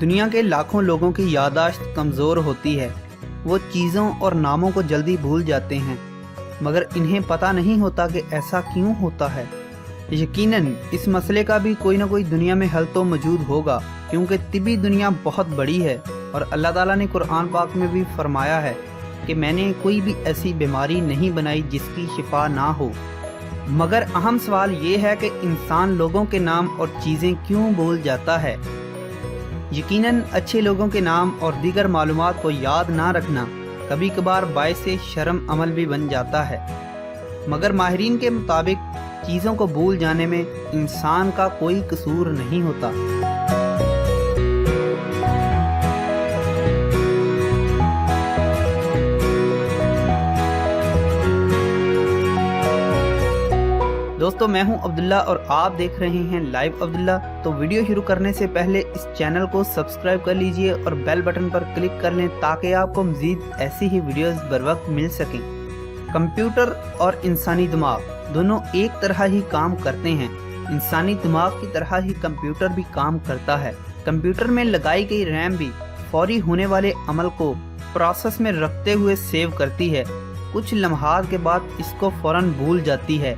دنیا کے لاکھوں لوگوں کی یادداشت کمزور ہوتی ہے، وہ چیزوں اور ناموں کو جلدی بھول جاتے ہیں، مگر انہیں پتہ نہیں ہوتا کہ ایسا کیوں ہوتا ہے۔ یقیناً اس مسئلے کا بھی کوئی نہ کوئی دنیا میں حل تو موجود ہوگا، کیونکہ طبی دنیا بہت بڑی ہے، اور اللہ تعالیٰ نے قرآن پاک میں بھی فرمایا ہے کہ میں نے کوئی بھی ایسی بیماری نہیں بنائی جس کی شفا نہ ہو۔ مگر اہم سوال یہ ہے کہ انسان لوگوں کے نام اور چیزیں کیوں بھول جاتا ہے؟ یقیناً اچھے لوگوں کے نام اور دیگر معلومات کو یاد نہ رکھنا کبھی کبھار باعث شرم عمل بھی بن جاتا ہے، مگر ماہرین کے مطابق چیزوں کو بھول جانے میں انسان کا کوئی قصور نہیں ہوتا۔ دوستو، میں ہوں عبداللہ اور آپ دیکھ رہے ہیں لائیو عبداللہ۔ تو ویڈیو شروع کرنے سے پہلے اس چینل کو سبسکرائب کر لیجئے اور بیل بٹن پر کلک کر لیں تاکہ آپ کو مزید ایسی ہی ویڈیوز بر وقت مل سکیں۔ کمپیوٹر اور انسانی دماغ دونوں ایک طرح ہی کام کرتے ہیں۔ انسانی دماغ کی طرح ہی کمپیوٹر بھی کام کرتا ہے۔ کمپیوٹر میں لگائی گئی ریم بھی فوری ہونے والے عمل کو پروسیس میں رکھتے ہوئے سیو کرتی ہے، کچھ لمحات کے بعد اس کو فوراً بھول جاتی ہے،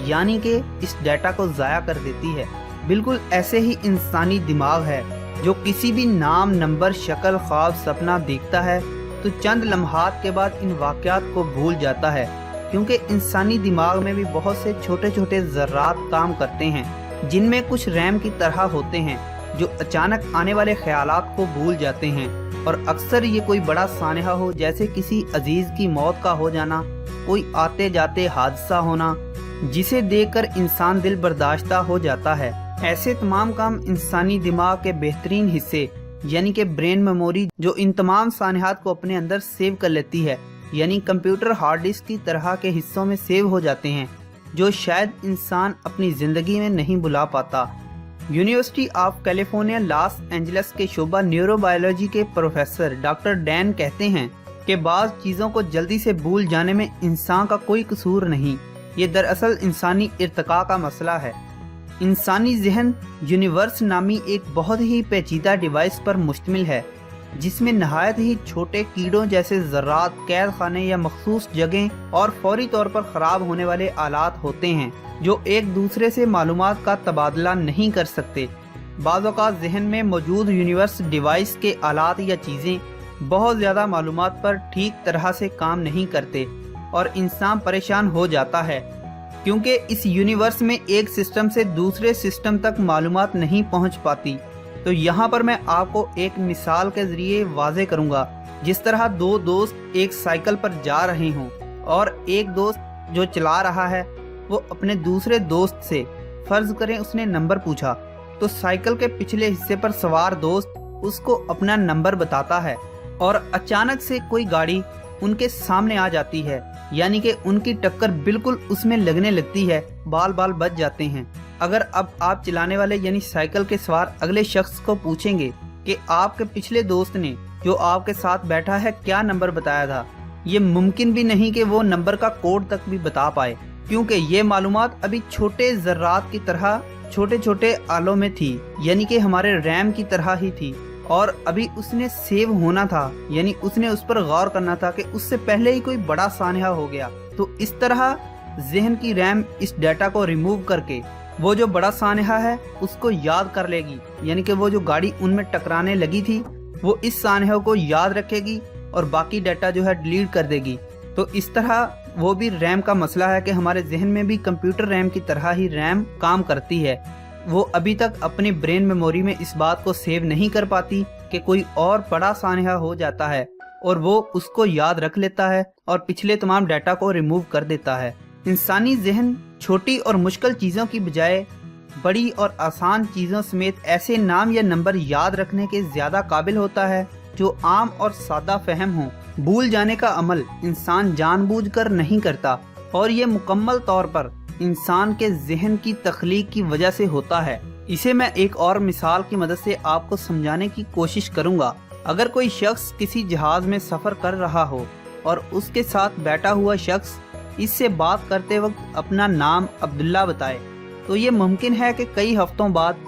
یعنی کہ اس ڈیٹا کو ضائع کر دیتی ہے۔ بالکل ایسے ہی انسانی دماغ ہے، جو کسی بھی نام، نمبر، شکل، خواب، سپنا دیکھتا ہے تو چند لمحات کے بعد ان واقعات کو بھول جاتا ہے، کیونکہ انسانی دماغ میں بھی بہت سے چھوٹے چھوٹے ذرات کام کرتے ہیں، جن میں کچھ ریم کی طرح ہوتے ہیں جو اچانک آنے والے خیالات کو بھول جاتے ہیں، اور اکثر یہ کوئی بڑا سانحہ ہو، جیسے کسی عزیز کی موت کا ہو جانا، کوئی آتے جاتے حادثہ ہونا، جسے دیکھ کر انسان دل برداشتہ ہو جاتا ہے۔ ایسے تمام کام انسانی دماغ کے بہترین حصے یعنی کہ برین میموری، جو ان تمام سانحات کو اپنے اندر سیو کر لیتی ہے، یعنی کمپیوٹر ہارڈ ڈسک کی طرح کے حصوں میں سیو ہو جاتے ہیں، جو شاید انسان اپنی زندگی میں نہیں بھلا پاتا۔ University of California Los Angeles کے شعبہ نیورو بایولوجی کے پروفیسر ڈاکٹر ڈین کہتے ہیں کہ بعض چیزوں کو جلدی سے بھول جانے میں انسان کا کوئی قصور نہیں، یہ دراصل انسانی ارتقاء کا مسئلہ ہے۔ انسانی ذہن یونیورس نامی ایک بہت ہی پیچیدہ ڈیوائس پر مشتمل ہے، جس میں نہایت ہی چھوٹے کیڑوں جیسے ذرات، قید خانے یا مخصوص جگہیں اور فوری طور پر خراب ہونے والے آلات ہوتے ہیں، جو ایک دوسرے سے معلومات کا تبادلہ نہیں کر سکتے۔ بعض اوقات ذہن میں موجود یونیورس ڈیوائس کے آلات یا چیزیں بہت زیادہ معلومات پر ٹھیک طرح سے کام نہیں کرتے، اور انسان پریشان ہو جاتا ہے، کیونکہ اس یونیورس میں ایک سسٹم سے دوسرے سسٹم تک معلومات نہیں پہنچ پاتی۔ تو یہاں پر میں آپ کو ایک مثال کے ذریعے واضح کروں گا، جس طرح دو دوست ایک سائیکل پر جا رہے ہوں، اور ایک دوست جو چلا رہا ہے وہ اپنے دوسرے دوست سے، فرض کریں اس نے نمبر پوچھا، تو سائیکل کے پچھلے حصے پر سوار دوست اس کو اپنا نمبر بتاتا ہے، اور اچانک سے کوئی گاڑی ان کے سامنے آ جاتی ہے، یعنی کہ ان کی ٹکر بالکل اس میں لگنے لگتی ہے، بال بال بچ جاتے ہیں۔ اگر اب آپ چلانے والے یعنی سائیکل کے سوار اگلے شخص کو پوچھیں گے کہ آپ کے پچھلے دوست نے جو آپ کے ساتھ بیٹھا ہے کیا نمبر بتایا تھا، یہ ممکن بھی نہیں کہ وہ نمبر کا کوڈ تک بھی بتا پائے، کیونکہ یہ معلومات ابھی چھوٹے ذرات کی طرح چھوٹے چھوٹے آلوں میں تھی، یعنی کہ ہمارے ریم کی طرح ہی تھی، اور ابھی اس نے سیو ہونا تھا، یعنی اس نے اس پر غور کرنا تھا کہ اس سے پہلے ہی کوئی بڑا سانحہ ہو گیا۔ تو اس طرح ذہن کی ریم اس ڈیٹا کو ریموو کر کے وہ جو بڑا سانحہ ہے اس کو یاد کر لے گی، یعنی کہ وہ جو گاڑی ان میں ٹکرانے لگی تھی وہ اس سانحہ کو یاد رکھے گی، اور باقی ڈیٹا جو ہے ڈیلیٹ کر دے گی۔ تو اس طرح وہ بھی ریم کا مسئلہ ہے کہ ہمارے ذہن میں بھی کمپیوٹر ریم کی طرح ہی ریم کام کرتی ہے، وہ ابھی تک اپنی برین میموری میں اس بات کو سیو نہیں کر پاتی کہ کوئی اور بڑا سانحہ ہو جاتا ہے، اور وہ اس کو یاد رکھ لیتا ہے اور پچھلے تمام ڈیٹا کو ریموو کر دیتا ہے۔ انسانی ذہن چھوٹی اور مشکل چیزوں کی بجائے بڑی اور آسان چیزوں سمیت ایسے نام یا نمبر یاد رکھنے کے زیادہ قابل ہوتا ہے جو عام اور سادہ فہم ہوں۔ بھول جانے کا عمل انسان جان بوجھ کر نہیں کرتا، اور یہ مکمل طور پر انسان کے ذہن کی تخلیق کی وجہ سے ہوتا ہے۔ اسے میں ایک اور مثال کی مدد سے آپ کو سمجھانے کی کوشش کروں گا۔ اگر کوئی شخص کسی جہاز میں سفر کر رہا ہو اور اس کے ساتھ بیٹھا ہوا شخص اس سے بات کرتے وقت اپنا نام عبداللہ بتائے، تو یہ ممکن ہے کہ کئی ہفتوں بعد